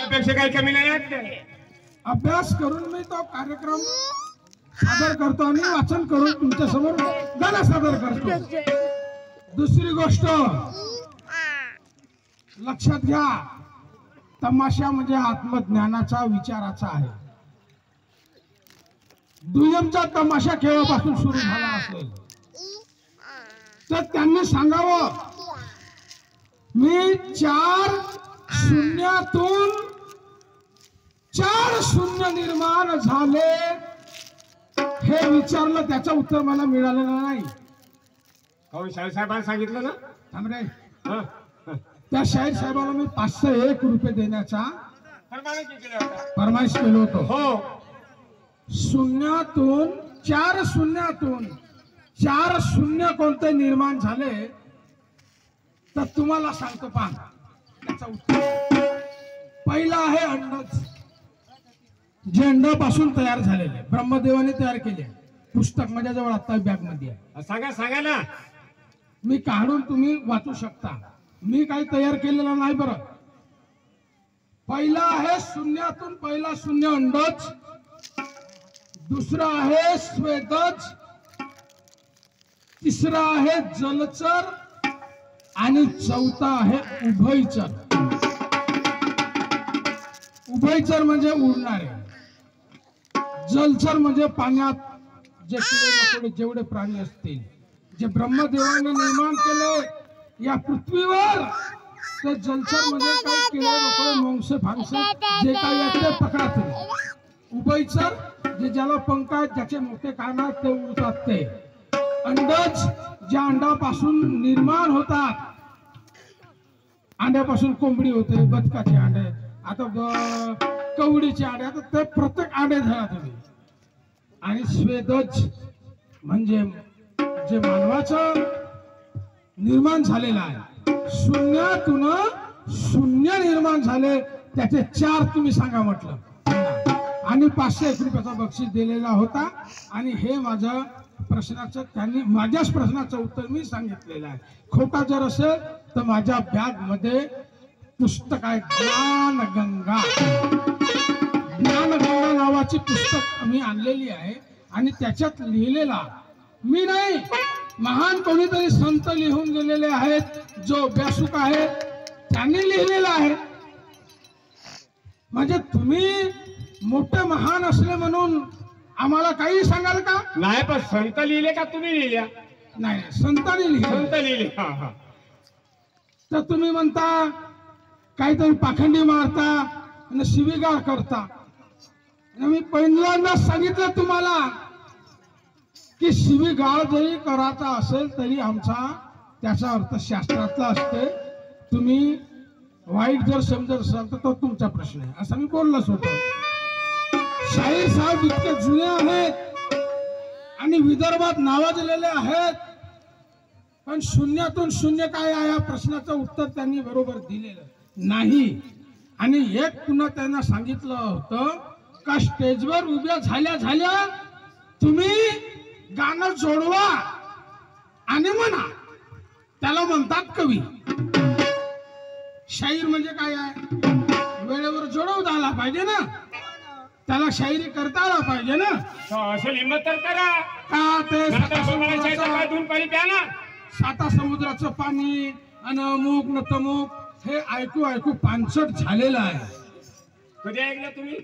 त्यापेक्षा काही कमी नाही आहे. अभ्यास करून मी तो कार्यक्रम सादर करतो आणि वाचन करून तुमच्या समोर गाणं सादर करतो. दुसरी गोष्ट लक्षात घ्या, तमाशा म्हणजे आत्मज्ञानाचा विचाराचा आहे. दुय्यमचा तमाशा केव्हापासून सुरू झाला असेल तर त्यांनी सांगावं, मी 4 शून्यातून 4 शून्य निर्माण झाले हे विचारलं, त्याचं उत्तर मला मिळालेलं नाही. हो, शाहीर साहेबांनी सांगितलं ना. थांब रे. हं. त्या शाहीर साहेबाला मी 501 रुपये देण्याचा फरमाईश केलं होतं. हो, शून्यातून 4 शून्यातून 4 शून्य कोणते निर्माण झाले तर तुम्हाला सांगतो पहा. त्याचा उत्तर पहिला आहे अंडच, जे अंडापासून तयार झालेले ब्रह्मदेवाने तयार केले. पुस्तक माझ्या जवळ आता बॅग मध्ये आहे. सांगा ना. मी काढून तुम्ही वाचू शकता. मी काही तयार केलेलं नाही. बरं, पहिला आहे शून्यातून पहिला शून्य अंडच, दुसरा आहे स्वेदज, तिसरा आहे जलचर आणि चौथा आहे उभयचर. उभयचर म्हणजे उडणारे, जलचर म्हणजे पाण्यात जे किडे मकोडे जेवढे प्राणी असतील जे ब्रह्मदेवाने निर्माण केले या पृथ्वीवर, ते जलचर म्हणजे काही किडे मकोडे मांस फांसे जे काही आहेत ते पकडतात. उभयचर जे ज्याला पंख आहेत, ज्याचे मोठे कान आहेत ते उडतात. ते अंडज ज्या अंडापासून निर्माण होतात, अंड्यापासून कोंबडी होते, बदकाचे अंडे, आता कवडीचे अंडे, आता ते प्रत्येक अंडे धरा तुम्ही. आणि स्वेदज म्हणजे जे मानवाचं निर्माण झालेलं आहे, शून्यातून शून्य निर्माण झाले, त्याचे 4 तुम्ही सांगा म्हटलं. आणि 501 रुपयाचा बक्षीस दिलेला होता. आणि हे माझं प्रश्नाचं त्यांनी माझ्याच प्रश्नाचं उत्तर मी सांगितलेलं आहे. खोटा जर असेल तर माझ्या बॅग मध्ये पुस्तक आहे, ज्ञानगंगा. ज्ञानगंगा नावाची पुस्तक मी आणलेली आहे आणि त्याच्यात लिहिलेला मी नाही, महान कोणीतरी संत लिहून गेलेले आहेत, जो अभ्यासक आहे त्यांनी लिहिलेला आहे. म्हणजे तुम्ही मोठे महान असले म्हणून आम्हाला काही सांगाल का? नाही, पण संत लिहिले का तुम्ही लिहिल्या? नाही, संतांनी लिहिले. संत लिहिले. तर तुम्ही म्हणता काहीतरी पाखंडी मारता आणि शिवीगाळ करता. मी पहिल्यांदा सांगितलं तुम्हाला की शिवीगाळ जरी करायचा असेल तरी आमचा त्याचा अर्थ शास्त्रातला असते. तुम्ही वाईट जर समजत असाल तर तो तुमचा प्रश्न आहे, असं मी बोललोच होतो. शाहीर साहेब इतके जुने आहेत आणि विदर्भात नावाजलेले आहेत, पण शून्यातून शून्य काय आहे या प्रश्नाचं उत्तर त्यांनी बरोबर दिलेलं नाही. आणि एक पुन्हा त्यांना सांगितलं होतं का स्टेजवर उभ्या झाल्या झाल्या तुम्ही गाणं जोडवा आणि म्हणा, त्याला म्हणतात कवी. शाहीर म्हणजे काय आहे? वेळेवर जोडवता आला पाहिजे ना, त्याला शायरी करता आला पाहिजे ना. असेल हिंमत तर करा. का ते साता समुद्राचं पाणी आणि अमुक न तमुक हे ऐकू ऐकू पानसट झालेलं आहे. कधी ऐकलं तुम्ही?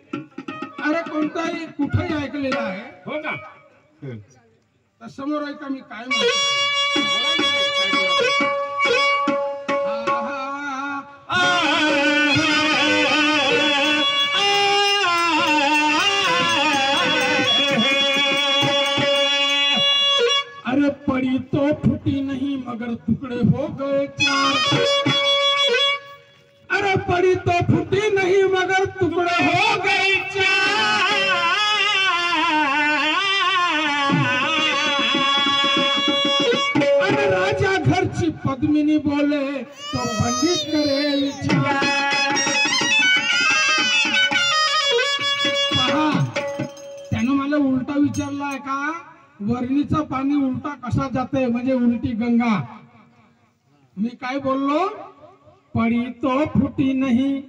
अरे कोणताही कुठेही ऐकलेलं आहे. हो का? तर समोर ऐका मी काय म्हणतो. अरे पड़ी तो फूटी नहीं मगर टुकड़े हो गए 4. अरे पड़ी तो फूटी नहीं मगर टुकड़े हो गए 4. अरे राजा घरची पद्मिनी बोले तो पंडित करे विचार. त्यानं मला उलटा विचारलाय का वरणीचं पाणी उलटा कसा जाते, म्हणजे उलटी गंगा. मी काय बोललो? पडी तो फुटी नाही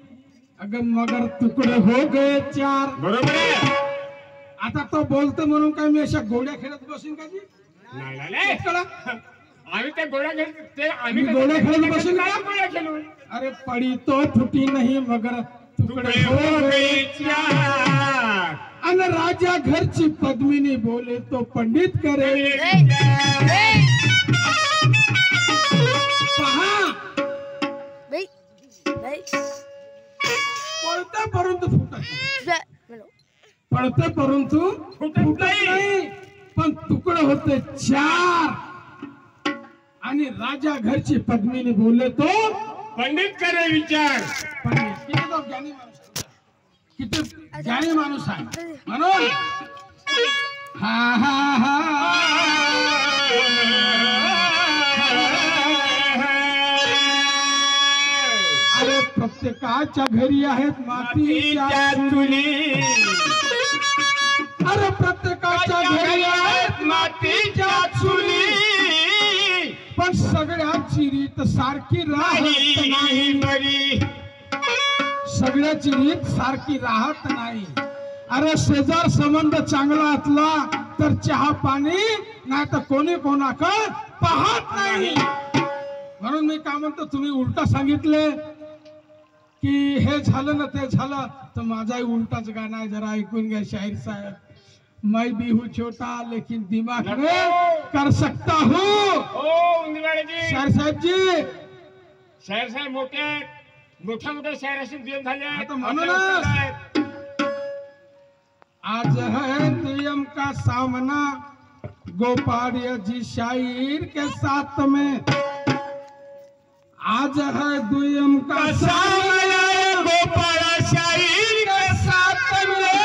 अगं मगर तुकडे हो गए चार. बरोबर आहे. आता तो बोलतो म्हणून काय मी अशा गोड्या खेळत बसून का जी? नाही नाही, नाही. कळलं? आम्ही ते गोळ्या खेळ ते आम्ही मी गोळ्या खेळत बसून काय का? गोळ्या खेळू. अरे पडी तो फुटी नाही मगर तुकडे तुकडे हो हो गए गए चार. चार. अन राजा घरची पद्मिनी बोले तो पंडित करे. पहा पळते परंतु फुटत नाही. पळते परंतु फुटत नाही. पण तुकडे होते चार. आणि राजा घरची पद्मिनी बोले तो पंडित करे विचार. पंडित. किती तो ज्ञानी माणूस आहे. किती ज्ञानी माणूस आहे म्हणून हा हा हा. अरे प्रत्येकाच्या घरी आहेत मातीच्या मातीच्या चुली. अरे प्रत्येकाच्या घरी आहेत मातीच्या चुली. पण सगळ्याची रीत सारखी राहत नाही नाही. बरी. सगळ्याची रीत सारखी राहत नाही. अरे शेजार संबंध चांगला असला तर चहा पाणी नाही तर कोणी कोणाकडे पाहत नाही. म्हणून मी काय म्हणतो तुम्ही उलटा सांगितले की हे झालं ना ते झालं तर माझाही उलटाच गाणं आहे. जरा ऐकून घ्या शाहीर साहेब. मैं भी हूँ छोटा लेकिन दिमाग में कर सकता हूँ. ओ उंदराळजी. शाहीर साहेब जी शाहीर साहेब मोठे आहेत. मोठ्या मोठ्या शायराशी देव झाले आहेत. आता म्हणूनच आज है नियम का सामना गोपाड़िया जी शायर के साथ में. आज है दुयम का सामना गोपाला शाहीर के साथ में.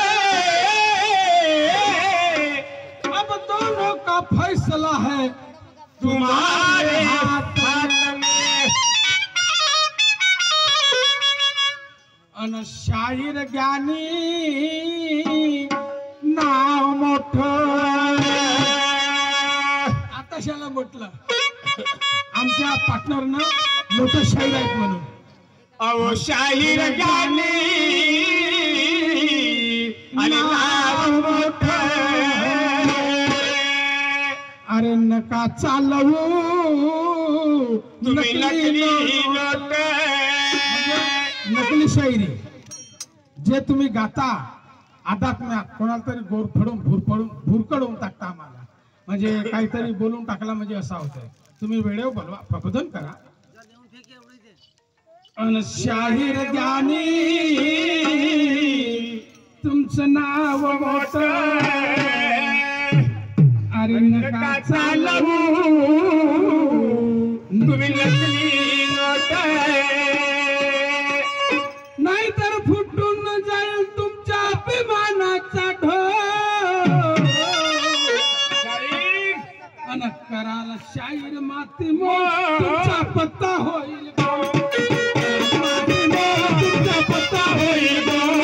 अब दोनों का फैसला है तुम्हारे हाथ में. अन शाहीर ज्ञानी नाव मोठ. आता शाला म्हटलं आमच्या पार्टनरनं मोठं शाहीर आहेत म्हणून. अहो शाहीर ज्ञानी आणि नाव मोठं. अरे नका चालवू तुम्ही नकली नोट. नोट. नकली शायरी जे तुम्ही गाता आदात ना कोणाला तरी गोर फडून भुरकडून टाकता आम्हाला. म्हणजे काहीतरी बोलून टाकला म्हणजे असा होतंय. तुम्ही वेळेवर बोलवा प्रबोधन करा. अन शाहीर ज्ञानी तुमचं नाव मोठं. अरे नका चालवू तुम्ही नकली नोट. नाहीतर फुटून जाईल तुमच्या अभिमानाचा ढोल. शाहीर अन कराल शाहीर माती मोल तुमचा पत्ता होईल गोल. माती मोल तुमचा पत्ता होईल गोल.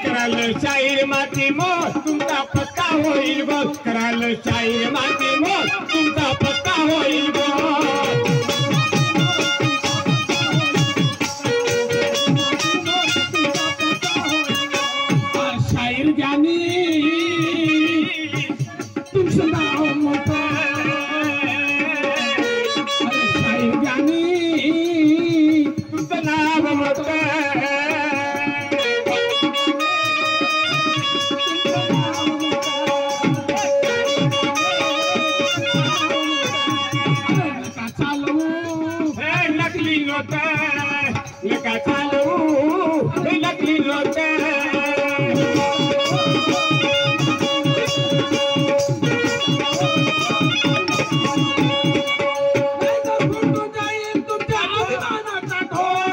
कराल शाहीर माती मोल तुमचा पत्ता होईल गोल. कराल शाहीर माती मोल तुमचा पत्ता होईल गोल. शाहीर ज्ञानी तुमचं नाव मोठं. अरे शाहीर ज्ञानी तुमचं नाव मोठं. नका चालवू हे नकली नोट. नका चालवू हे नकली नोट. नाहीतर फुटून जाईल तुमच्या अभिमानाचा ढोल.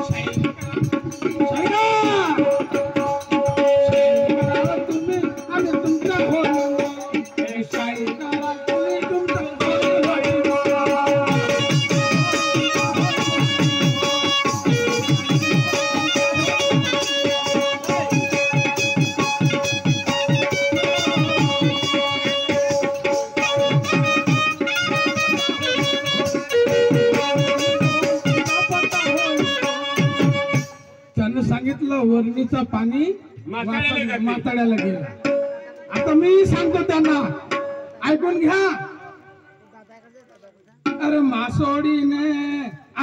शाहीर करा तुम्ही आणि तुमचा होईल. शाहीर करा तुम्ही तुमचा होईल. वरणीचं पाणी म्हाताड्याला गेलं. आता मी सांगतो त्यांना, ऐकून घ्या. अरे मासोडीने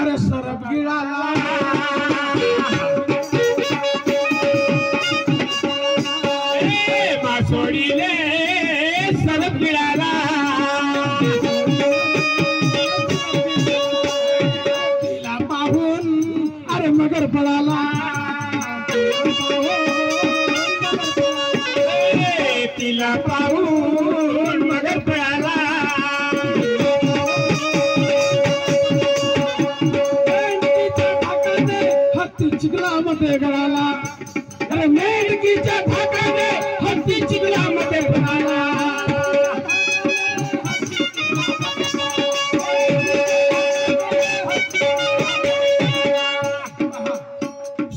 अरे सरप गिळाला, मासोडीने सरप गिळाला, तिला पाहून अरे मगर पळाला, तिला पाहून मगर पळाला. हत्ती चिखलामध्ये गळाला, अरे मेंढकीच्या धाकाने हत्ती चिखलामध्ये गळाला.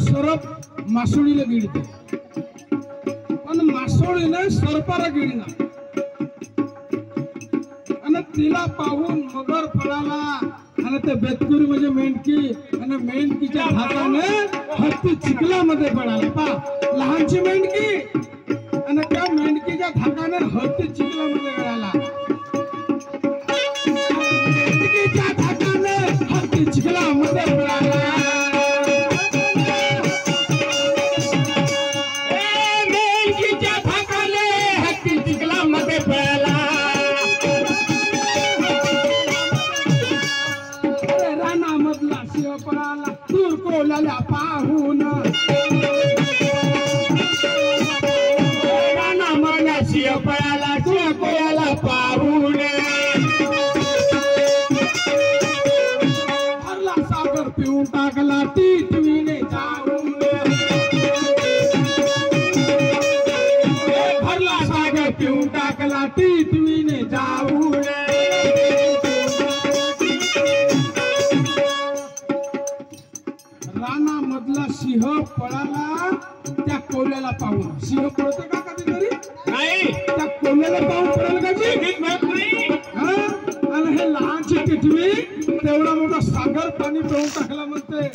सरप मासोळीला गिळते, पण मासोळीने सरपाला गिळला आणि तिला पाहून मगर पळाला. आणि ते बेतकुरी म्हणजे मेंढकी, आणि मेंढकीच्या धाकाने हत्ती चिखलामध्ये पळाला. पा लहानची मेंढकी आणि त्या मेंढकीच्या धाकाने हत्ती चिखलामध्ये गळाला. मेंढकीच्या धाकाने हत्ती चिखलामध्ये पळाला. मेंढकीच्या धाकाने हत्ती चिखलामध्ये पळाला. रानामधला शिव पळाला दूर कोल्याला पाहून, रानामधला शिव पळाला दूर कोल्याला पाहून. भरला सागर पिऊन टाकला टिटवीने जाऊन, भरला सागर पिऊन टाकला टिटवीने जाऊन. रानामधला सिंह पळाला त्या कोल्याला पाहून. सिंह पळतो का कधीतरी? नाही, त्या कोल्याला पाहून पळाल का जी? कधीच म्हणत नाही. आणि हे लहानची टिटवी तेवढा मोठा सागर पाणी पिऊन टाकला म्हणते.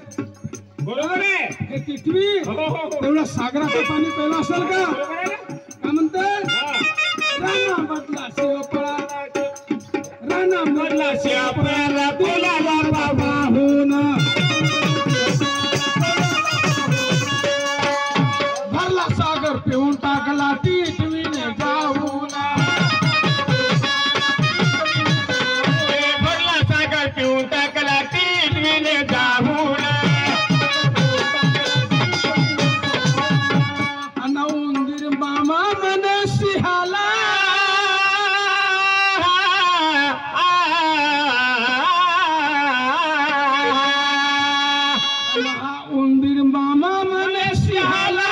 बरोबर आहे. हे टिटवी तेवढा सागराचं पाणी प्यायला असेल का? बरोबर आहे ना? का म्हणते? हा. रानामधला सिंह पळाला, रानामधला शिव पळाला कोल्याला पाहून. भरला सागर पिऊन टाकला टिटवीने जाऊन. भरला सागर पिऊन टाकला टिटवीने जाऊन. अन उंदीर मामा म्हणे सिंहाला, उंदीर मामा म्हणे सिंहाला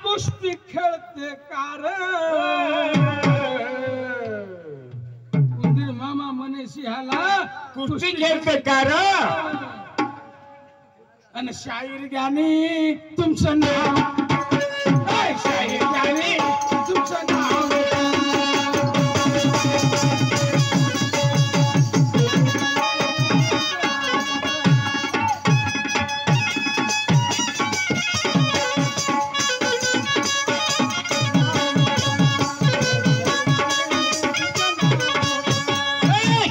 कुस्ती खेळते कार. उंदीर मामा म्हणे सिंहाला कुस्ती खेळते का र? आणि शाहीर ज्ञानी तुमचं नाव, शाहीर ज्ञानी तुमचं नाव.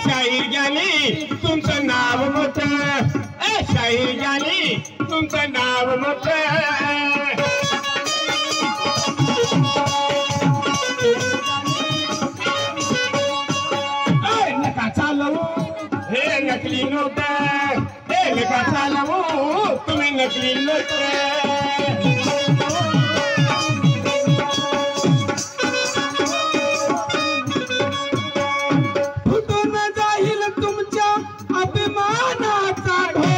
शाहीर ज्ञानी तुमचं नाव मोठं, शाहीर ज्ञानी तुमचं नाव मोठं. नका चालवू हे नकली नोट, हे नका चालवू तुम्ही नकली नोट. फुटून जाईल तुमच्या अभिमानाचा ढोल.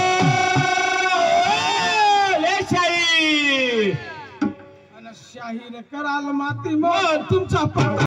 हे शाहीर आणि शाहीर कराल माती मोल तुमचा पत्ता